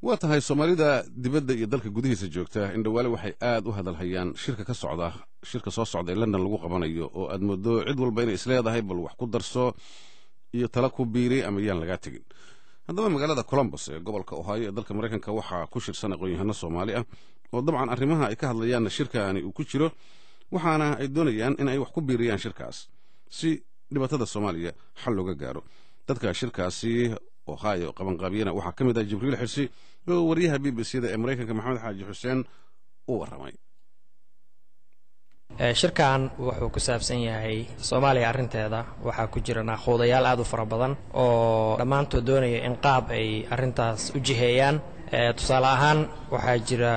واتهاي سوماليدا دibadda iyo dalka gudihiisa joogta in dhawaale waxay aad u hadalhayaan shirka ka socda shirka soo socda ee London lagu qabanayo oo aad moodo cid walba inay isleedahay bal wax ku darso iyo tala ku biiri ama yaan laga tagin haddaba magaalada Columbus ee gobolka Ohio ee dalka Mareykanka waxa ku shirsan aqoon-yahano Soomaali ah oo dabcan arrimaha ay ka hadlayaan shirkaani uu ku jiro waxaana ay doonayaan in ay wax ku biiriyaan shirkaas si dhibaatada Soomaaliya xal looga gaaro dadka shirkaasi Ohio qaban qaabiyana waxa kamid ah Jibriil Xirsi oo wariyaha BBC-da ee Mareykanka Maxamed Xaaji Xuseen uu waramay shirkan wuxuu ku saabsan yahay Soomaaliya arinteeda waxa ku jira naqodayaal aad u fara badan oo dhamaantood doonaya in qaab ay arintaas u jiheeyaan tusaale ahaan waxaa jira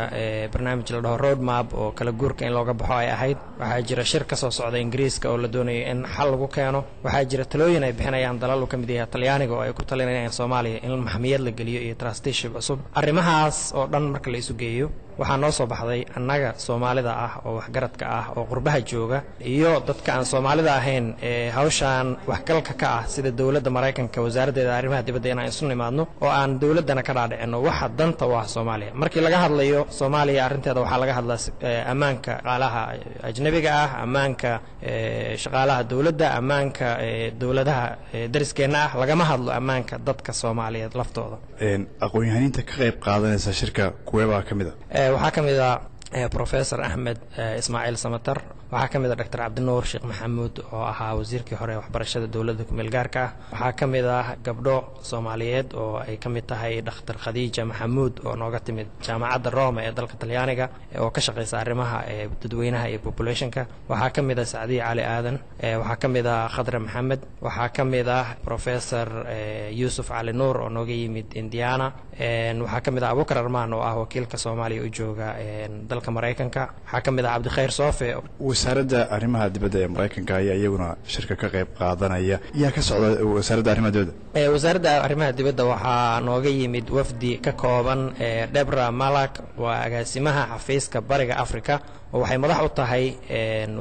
barnaamij la dhaho road map oo kala guurka in looga baxo ay ahayd waxaa jira shir ka soo socda Ingiriiska oo la doonayo in xal lagu keeno waxaa jira talooyin ay bixinayaan dalal ka mid ah Talyaaniga oo ay ku talinayaan Soomaaliya in maxkamiyad la geliyo iyo trusteeship cusub arrimahaas oo dhan marka la isu geeyo waxaa noo soo baxday annaga Soomaalida ah oo wax garadka ah oo qurbaha jooga iyo dadka aan Soomaalida ahayn ee hawshan wax galka ka ah sida dawladda Mareykanka wasaaradda arrimaha dibadda inaan isu nimaadno oo aan dawladana ka dhaadhicino waxa danta waa Soomaaliya markii laga hadlayo Soomaaliya arinteeda waxa laga hadlaa ammaanka qaalaha ajnabiga ah ammaanka shaqaalaha dawladda ammaanka dawladaha dariskeena ah laga ma hadlo ammaanka dadka Soomaaliyeed laftooda aqoon-yahaninta ka qayb qaadanaysa shirka kuweeba kamid ah waxaa kamid ah Professor Ahmed Ismail Samatar waxaa kamid ah Dr. Cabdinuur Sheekh Maxamuud oo ahaa wasiirkii hore waxbarashada dawladda ku meel gaarka ah waxaa kamid ah gabdho Soomaaliyeed oo ay kamid tahay Dr. Khadija Maxamuud oo nooga timid jaamacadda Rome ee dalka Talyaaniga oo ka shaqeysa arrimaha dadweynaha iyo populationka waxaa kamid ah Saadi Ali Aadan waxaa kamid ah Khadra Maxamed waxaa kamid ah Professor Yusuf Ali Nuur oo nooga yimid Indiana waxaa kamid ah Abubakar Armaan oo ah wakiilka Soomaaliya u jooga dalka Mareykanka waxaa kamid ah Cabdi Khayr Soofe wasaaradda arrimaha dibadda ee Mareykanka ayaa iyaguna shirka ka qayb qaadanaya yaa ka socda wasaaradda arrimaha dibadda wasaaradda arrimaha dibadda waxaa nooga yimid wafdi ka kooban Debra Malak waa agaasimaha xafiiska bariga Afrika oo waxay madax u tahay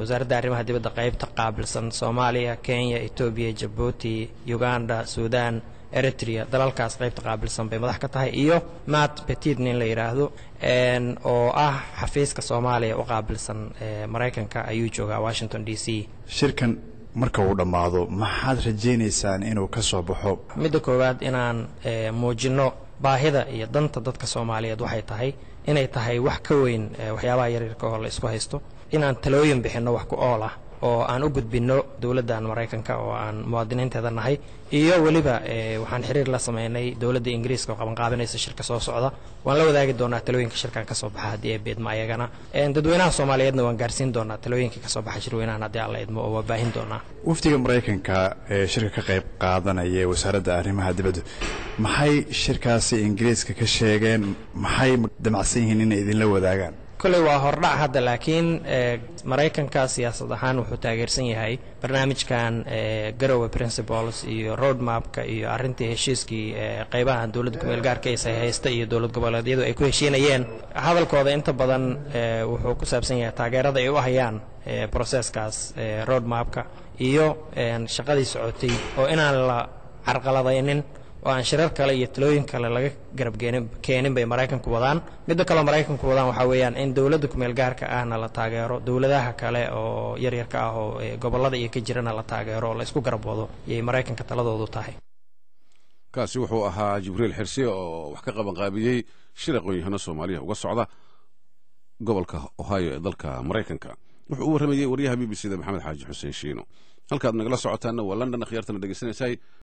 wasaaradda arrimaha dibadda qaybta qaabilsan Soomaaliya Kenya Ethiopia Djibouti Uganda Sudan Eritrea dalalkaas qaybta qaabilsan bay madax ka tahay iyo Matt Petit nin la yiraahdo oo ah xafiiska Soomaaliya u qaabilsan Mareykanka ayuu joogaa Washington DC shirkan marka uu dhamaado maxaad rajaynaysaan inuu ka soo baxo midda koowaad inaan muujino baahida iyo danta dadka Soomaaliyeed waxay tahay inay tahay wax ka weyn waxyaabaha yaryarka oo la isku haysto inaan talooyin bixino wax ku ool ah oo aan u gudbino dawladda Mareykanka oo aan muwaadiniinteeda nahay iyo waliba waxaan xiriir la sameynay dawladda Ingiriiska oo qaban qaabinaysa shirka soo socda waan la wadaagi doonaa talooyinka shirkan ka soo baxa hadii ay beedma ayagana dadweynaha Soomaaliyeedna waan gaarsiin doonaa talooyinka ka soo baxa shirweynaha hadii alla idmo oo baahin doonaa wafdiga Mareykanka ee shirka ka qayb qaadanaya wasaaradda arrimaha dibadda maxay shirkaasi Ingiriiska ka sheegeen maxay damacsan yihiin inay idin la wadaagaan kulay waa hordhac hadda laakiin Mareykanka siyaasad ahaan wuxuu taageersan yahay barnaamijkan Garowe Principles iyo road mapka iyo arintii heshiiskii qaybaha dawladda ku meel gaarka ay haysta iyo dawlad goboleedyadu ay ku heshiinayeen hadalkooda inta badan wuxuu ku saabsan yahay taageerada ay u hayaan processkaas road mapka iyo shaqadii socotay oo inaan la carqaladaynin oo aan shirar kale iyo talooyin kale laga garab keenin bay Mareykanku wadaan mid kale Mareykanku wadaan waxa weeyaan in dawladda ku meel gaarka ahna la taageero dawladaha kale oo yaryarka ah oo gobolada iyo ka jirana la taageero la isku garab wado iyo Mareykanka taladoodu tahay kaasi wuxuu ahaa Jibriil Xirsi oo wax ka qaban qaabiyay shir aqoon-yahano Soomaaliya uga socda gobolka Ohio ee dalka Mareykanka wuxuu u waramayay wariyaha BBC-da Maxamed Xaaji Xuseen Shiino halkaad nagala socotaana waa London akhyaartana dhageysanaysay